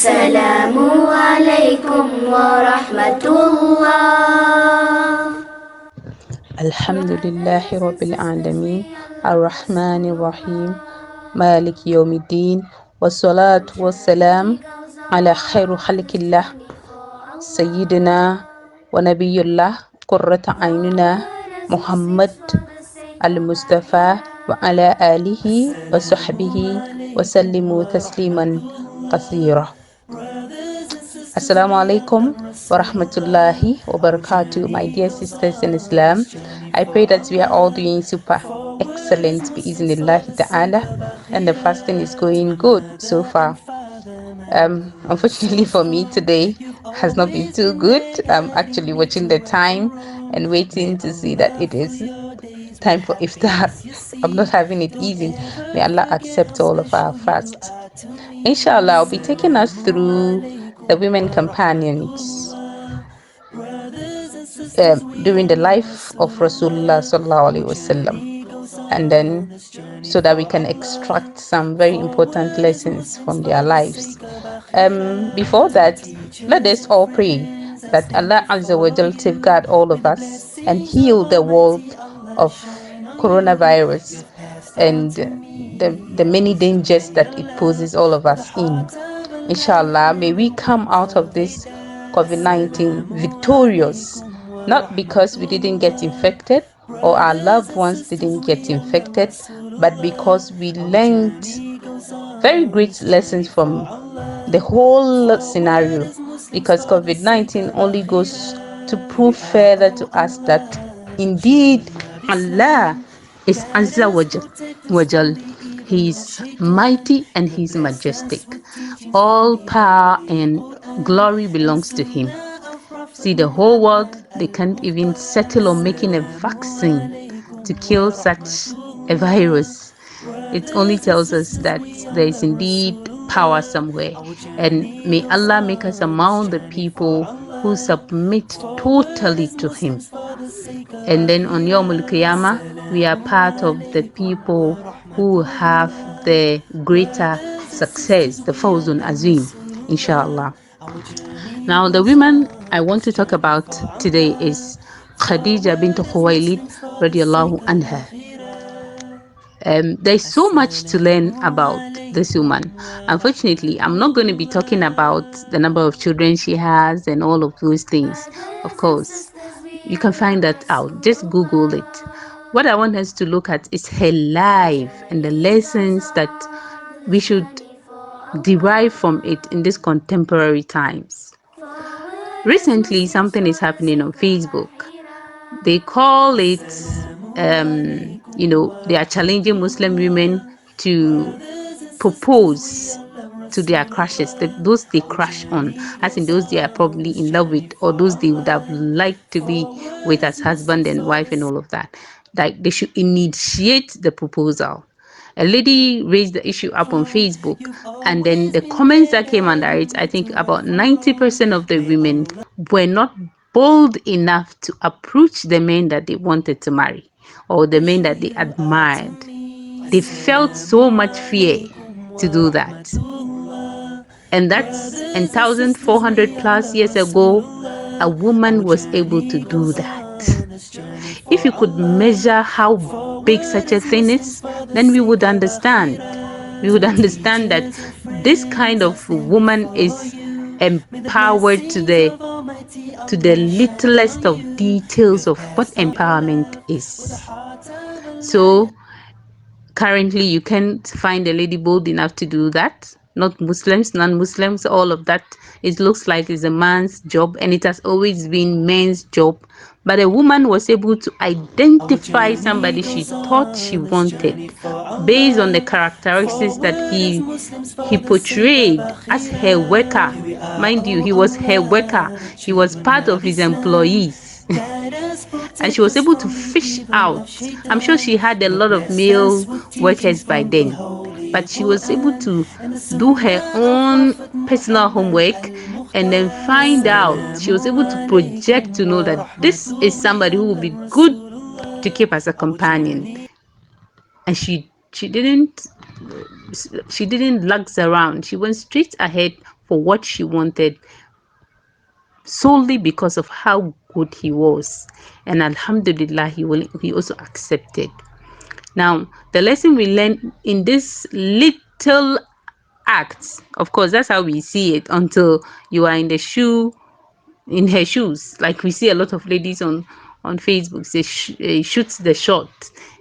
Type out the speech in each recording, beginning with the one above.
السلام عليكم ورحمة الله. الحمد لله رب العالمين الرحمن الرحيم مالك يوم الدين والصلاة والسلام على خير خلق الله سيدنا ونبي الله قرة عيننا محمد المصطفى وعلى آله وصحبه وسلموا تسليما كثيرا. Assalamu alaikum wa rahmatullahi wa barakatuh, my dear sisters in Islam. I pray that we are all doing super excellent bi'iznillahi ta'ala, and the fasting is going good so far. Unfortunately for me, today has not been too good. I'm actually watching the time and waiting to see that it is time for iftar. I'm not having it easy. May Allah accept all of our fasts. Inshallah, I'll be taking us through the women companions during the life of Rasulullah sallallahu alaihi wasallam, and then so that we can extract some very important lessons from their lives. Before that, let us all pray that Allah Azza wa Jal safeguard all of us and heal the world of coronavirus and the many dangers that it poses all of us in. Inshallah, may we come out of this COVID-19 victorious, not because we didn't get infected or our loved ones didn't get infected, but because we learned very great lessons from the whole scenario. Because COVID-19 only goes to prove further to us that indeed Allah is Azza Wajal. He is mighty and he is majestic. All power and glory belongs to him. See, the whole world, they can't even settle on making a vaccine to kill such a virus. It only tells us that there is indeed power somewhere. And may Allah make us among the people who submit totally to him. And then on Yawmul Qiyamah, we are part of the people who have the greater success, the Fawzun Azim, inshallah. Now, the women I want to talk about today is Khadijah bint Khuwaylid radiallahu anha. There's so much to learn about this woman. Unfortunately, I'm not going to be talking about the number of children she has and all of those things. Of course, you can find that out. Just Google it. What I want us to look at is her life and the lessons that we should derive from it in these contemporary times. Recently, something is happening on Facebook. They call it, they are challenging Muslim women to propose to their crushes, those they crush on, as in those they are probably in love with, or those they would have liked to be with as husband and wife and all of that. Like they should initiate the proposal. A lady raised the issue up on Facebook, and then the comments that came under it, I think about 90% of the women were not bold enough to approach the men that they wanted to marry or the men that they admired. They felt so much fear to do that. And that's 1,400 plus years ago, a woman was able to do that. If you could measure how big such a thing is, then we would understand. We would understand that this kind of woman is empowered to the littlest of details of what empowerment is. So currently you can't find a lady bold enough to do that. Not Muslims, non-Muslims, all of that. It looks like it's a man's job, and it has always been men's job. But a woman was able to identify somebody she thought she wanted based on the characteristics that he portrayed as her worker. Mind you, he was her worker. He was part of his employees. And she was able to fish out. I'm sure she had a lot of male workers by then, but she was able to do her own personal homework and then find out. She was able to project to know that this is somebody who will be good to keep as a companion. And she didn't lug around. She went straight ahead for what she wanted solely because of how good he was. And Alhamdulillah, he also accepted. Now, the lesson we learn in this little acts, of course, that's how we see it until you are in her shoes. Like we see a lot of ladies on Facebook say shoots the shot,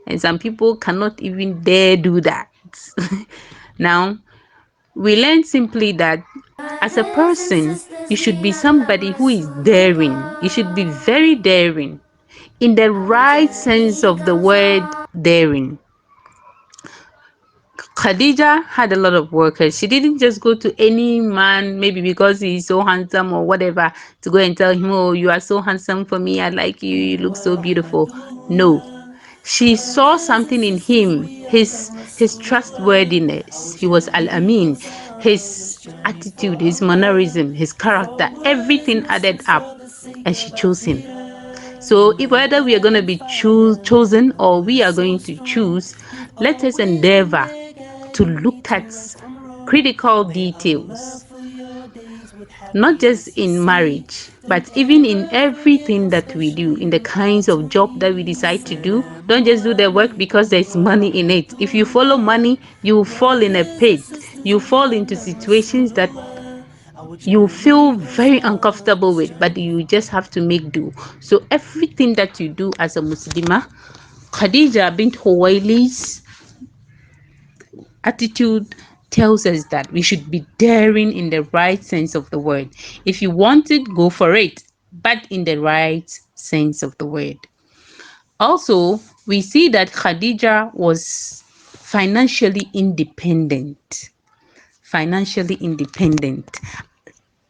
and some people cannot even dare do that. Now, we learn simply that as a Brothers and person, you sisters, should we be all love somebody who is daring. You should be Rasulullah. very daring in the Our right sense journey of the goes word on. daring. Khadijah had a lot of workers. She didn't just go to any man, maybe because he's so handsome or whatever, to go and tell him, oh, you are so handsome for me. I like you. You look so beautiful. No. She saw something in him, his trustworthiness. He was Al-Amin. His attitude, his mannerism, his character, everything added up, and she chose him. So if whether we are going to be chosen or we are going to choose, let us endeavor to look at critical details, not just in marriage, but even in everything that we do, in the kinds of job that we decide to do. Don't just do the work because there's money in it. If you follow money, you fall in a pit. You fall into situations that you feel very uncomfortable with, but you just have to make do. So everything that you do as a Muslimah, Khadijah bint Khuwaylid's attitude tells us that we should be daring in the right sense of the word. If you want it, go for it, but in the right sense of the word. Also, we see that Khadijah was financially independent. Financially independent.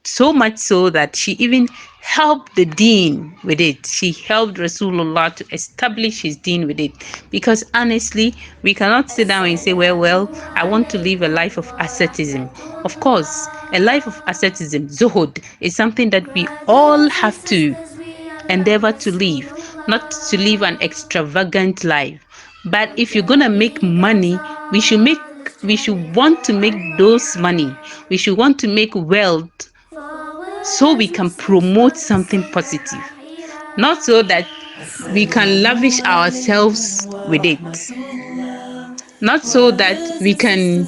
So much so that she even helped the deen with it. She helped Rasulullah to establish his deen with it. Because honestly, we cannot sit down and say, well, I want to live a life of asceticism. Of course, a life of asceticism, zuhud, is something that we all Brothers and have to sisters, we all love endeavor to live, not to live an Rasulullah. extravagant life. But Our if you're gonna make journey goes money, on, this we should journey want to make those goes money. We should want to make wealth forward so we as can Muslims for promote the something sake of positive, not so Akhirah. that we can lavish ourselves with it, not so that we can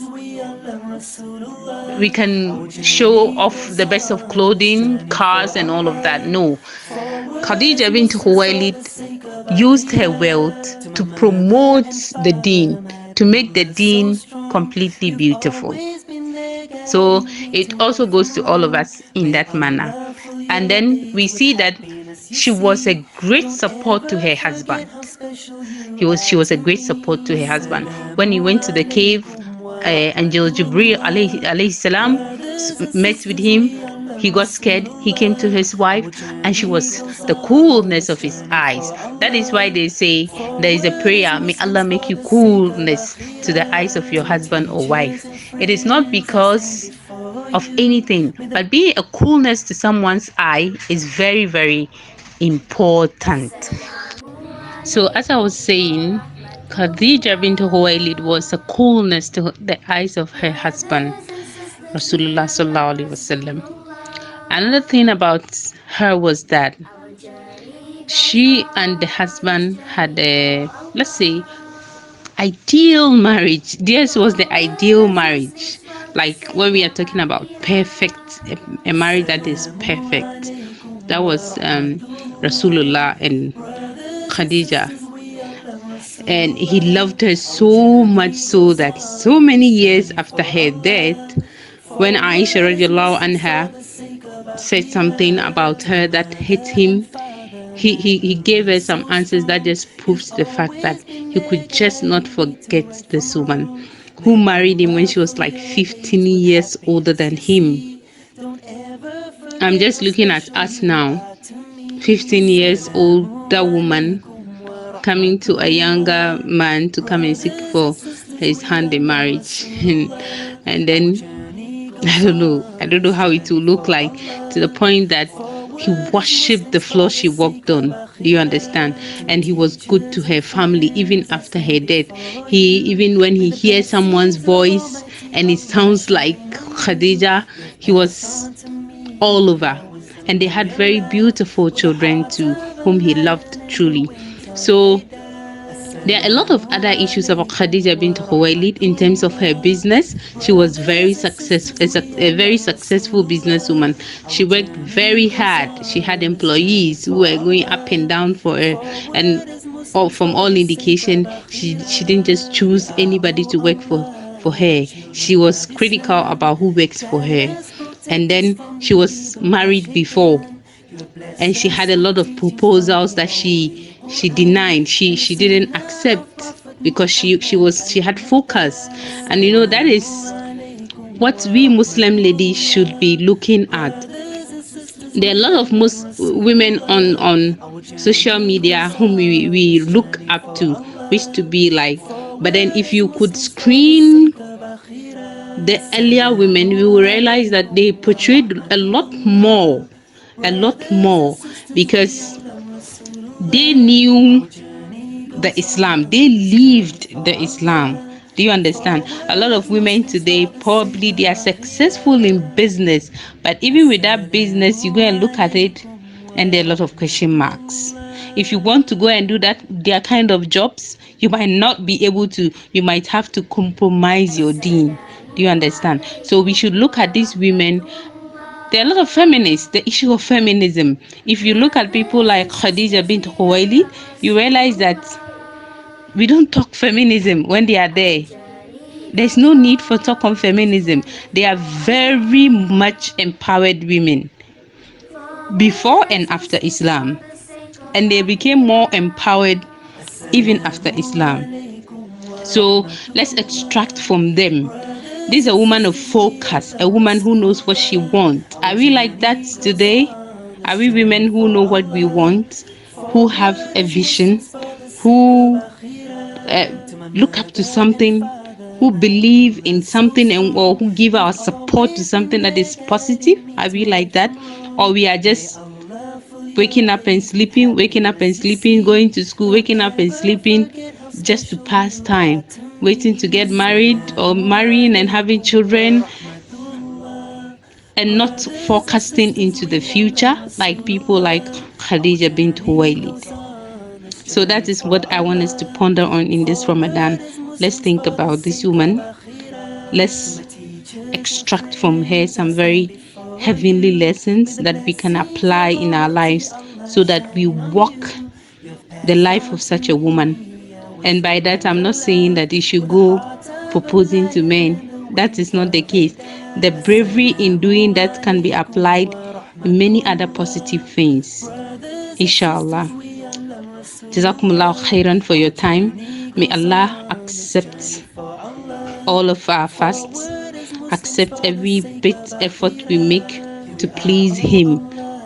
show off the best of clothing, cars, and all of that. No. Khadija bint Khuwaylid used her wealth to promote the deen, to make the deen completely beautiful. So it also goes to all of us in that manner. And then we see that she was a great support to her husband. She was a great support to her husband. When he went to the cave, Angel Jibril alayhi salam met with him. He got scared. He came to his wife, and she was the coolness of his eyes. That is why they say there is a prayer: may Allah make you coolness to the eyes of your husband or wife. It is not because of anything, but being a coolness to someone's eye is very, very important. Assalamu So, as I was alaikum saying, wa Khadija bint Khuwaylid was a coolness to the eyes of her husband, Brothers and sisters, we Rasulullah all love sallallahu alaihi wasallam. Another Rasulullah. thing about her was that Our journey goes she and the on, this husband had journey for a, let's say, Allah. ideal marriage. This was the ideal Forward as marriage. Muslims for the Like sake when we of are talking about perfect, Akhirah. a marriage that is perfect. That was Rasulullah and Khadijah. And he loved her so much so that so many years after her death, when Aisha radiallahu anha said something about her that hit him, he gave her some answers that just proves the fact that he could just not forget this woman who married him when she was like 15 years older than him. I'm just looking at us now, 15 years older woman coming to a younger man to come and seek for his hand in marriage. And then I don't know how it will look like, to the point that he worshipped the floor she walked on. Do you understand? And he was good to her family even after her death. He, even when he hears someone's voice and it sounds like Khadijah. He was all over, and they had very beautiful children to whom he loved truly. So there are a lot of other issues about Khadijah bint Khuwaylid in terms of her business. She was very successful, a very successful businesswoman. She worked very hard. She had employees who were going up and down for her, and from all indication, she didn't just choose anybody to work for her. She was critical about who works for her, and then she was married before, and she had a lot of proposals that she denied. She didn't accept because she had focus. And that is what we Muslim ladies should be looking at. There are a lot of women on social media whom we look up to, wish to be like. But then if you could screen the earlier women, we will realize that they portrayed a lot more, because they knew the Islam, they lived the Islam. Do you understand? A lot of women today, probably they are successful in business, but even with that business, you go and look at it and there are a lot of question marks. If you want to go and do their kind of jobs, you might not be able to. You might have to compromise your deen. Do you understand? So we should look at these women. There are a lot of feminists, the issue of feminism. If you look at people like Khadijah bint Khuwaylid, you realize that we don't talk feminism when they are there. There's no need for talk on feminism. They are very much empowered women before and after Islam. And they became more empowered even after Islam. So let's extract from them. This is a woman of focus, a woman who knows what she wants. Are we like that today? Are we women who know what we want, who have a vision, who look up to something, who believe in something, or who give our support to something that is positive? Are we like that? Or we are just waking up and sleeping, going to school, waking up and sleeping just to pass time, waiting to get married or marrying and having children, and not forecasting into the future like people like Khadijah bint Khuwaylid? So that is what I want us to ponder on in this Ramadan. Let's think about this woman. Let's extract from her some very heavenly lessons that we can apply in our lives so that we walk the life of such a woman. And by that, I'm not saying that you should go proposing to men. That is not the case. The bravery in doing that can be applied in many other positive things. Inshallah. Jazakumullah khairan for your time. May Allah accept all of our fasts, accept every bit effort we make to please Him,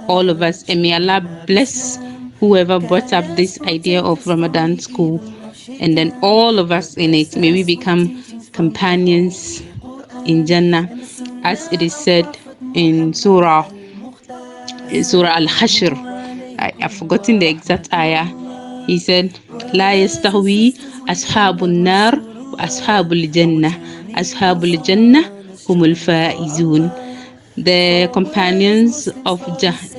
all of us. And may Allah bless whoever brought up this idea of Ramadan school, and then all of us in it. May we become companions in Jannah, as it is said in Surah Al-Hashr. I've forgotten the exact ayah. He said, لا يستوي أصحاب النار وأصحاب الجنة أصحاب الجنة هم الفائزون. The companions of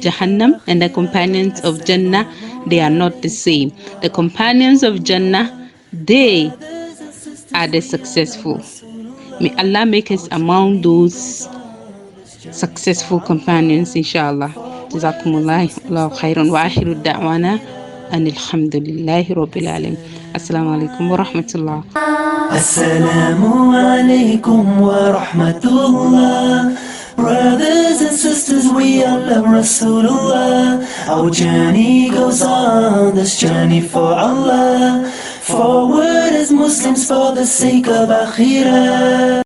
Jahannam and the companions of Jannah, they are not the same. The companions of Jannah, they are the successful. May Allah make us among those successful companions, inshallah. Jazakumullah khairan wa akhiru da'wana and alhamdulillahi rabbil alamin. Assalamu alaikum wa rahmatullah. Assalamu alaikum wa rahmatullah. Brothers and sisters, we all love Rasulullah. Our journey goes on, this journey for Allah. Forward as Muslims for the sake of Akhirah.